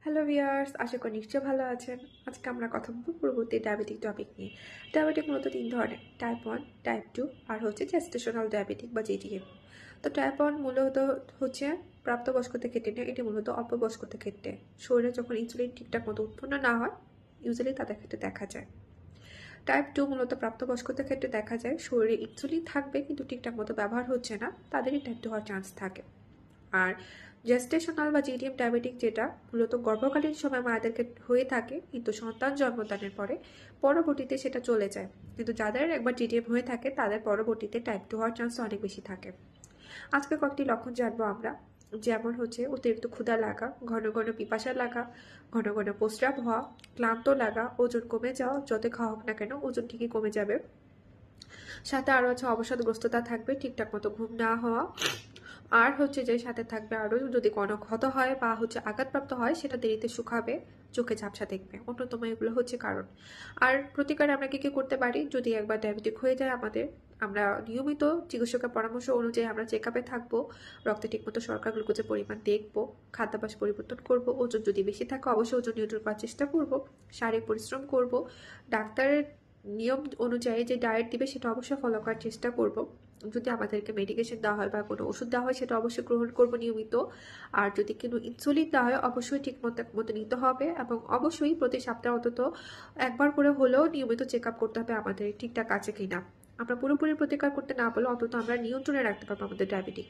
Hello viewers, আশা করি নিশ্চয়ই ভালো আছেন। আজকে আমরা কথা বলবো পূর্ববর্তী ডায়াবেটিক টপিক নিয়ে। ডায়াবেটিক মূলত তিন ধরনের: টাইপ 1, টাইপ 2 আর হচ্ছে জেস্টেশনাল ডায়াবেটিক বা জিডিএম। তো টাইপ 1 মূলত হচ্ছে প্রাপ্তবয়স্কদের ক্ষেত্রে নেই, এটি মূলত অল্পবয়স্কদের ক্ষেত্রে। শরীরে যখন ইনসুলিন ঠিকঠাক মতো উৎপন্ন না হয়, ইউজুয়ালি তাদের ক্ষেত্রে দেখা যায়। টাইপ 2 মূলত প্রাপ্তবয়স্কদের ক্ষেত্রে দেখা যায় শরীরে ইনসুলিন থাকবে কিন্তু ঠিকঠাক মতো ব্যবহার হচ্ছে না, তাদেরই টাইপ 2 হওয়ার চান্স থাকে। আর জেস্টেশনাল বা জিডিএম ডায়াবেটিক যেটা মূলত গর্ভকালীন সময় মায়েদেরকে হয়ে থাকে, কিন্তু সন্তান জন্মদানের পরে পরবর্তীতে সেটা চলে যায়। কিন্তু যাদের একবার জিডিএম হয়ে থাকে তাদের পরবর্তীতে টাইপ 2 হওয়ার চান্স অনেক বেশি থাকে। আজকে কয়েকটি লক্ষণ জানবো আমরা, যেমন হচ্ছে অতিরিক্ত ক্ষুধা লাগা, ঘন ঘন পিপাসা লাগা, ঘন ঘন প্রস্রাব হওয়া, ক্লান্ত লাগা, ওজন কমে যাওয়া। যত খাওয়া হোক না কেন ওজন ঠিকই কমে যাবে। সাথে আরও আছে অবসাদগ্রস্ততা থাকবে, ঠিকঠাক মতো ঘুম না হওয়া। আর হচ্ছে যে সাথে থাকবে আরও যদি কোনো ক্ষত হয় বা হচ্ছে আঘাতপ্রাপ্ত হয় সেটা দেরিতে শুকাবে, চোখে ঝাপসা দেখবে। অন্যতম এগুলো হচ্ছে কারণ। আর প্রতিকারে আমরা কি কি করতে পারি যদি একবার ডায়াবেটিক হয়ে যায় আমাদের? আমরা নিয়মিত চিকিৎসকের পরামর্শ অনুযায়ী আমরা চেক আপে থাকবো, রক্তে ঠিকমতো শর্করা গ্লুকোজের পরিমাণ দেখবো, খাদ্যাভ্যাস পরিবর্তন করব, ওজন যদি বেশি থাকে অবশ্যই ওজন নিয়ন্ত্রণ করার চেষ্টা করব, শারীরিক পরিশ্রম করব, ডাক্তারের নিয়ম অনুযায়ী যে ডায়েট দিবে সেটা অবশ্যই ফলো করার চেষ্টা করব। যদি আমাদেরকে মেডিকেশন দেওয়া হয় বা কোনো ওষুধ দেওয়া হয় সেটা অবশ্যই গ্রহণ করব নিয়মিত। আর যদি কোনো ইনসুলিন দেওয়া হয় অবশ্যই ঠিক মতো নিতে হবে, এবং অবশ্যই প্রতি সপ্তাহে অন্তত একবার করে হলেও নিয়মিত চেক আপ করতে হবে আমাদের ঠিকঠাক আছে কিনা। আমরা পুরোপুরি প্রতিকার করতে না পারলে অন্তত আমরা নিয়ন্ত্রণে রাখতে পারবো আমাদের ডায়াবেটিক।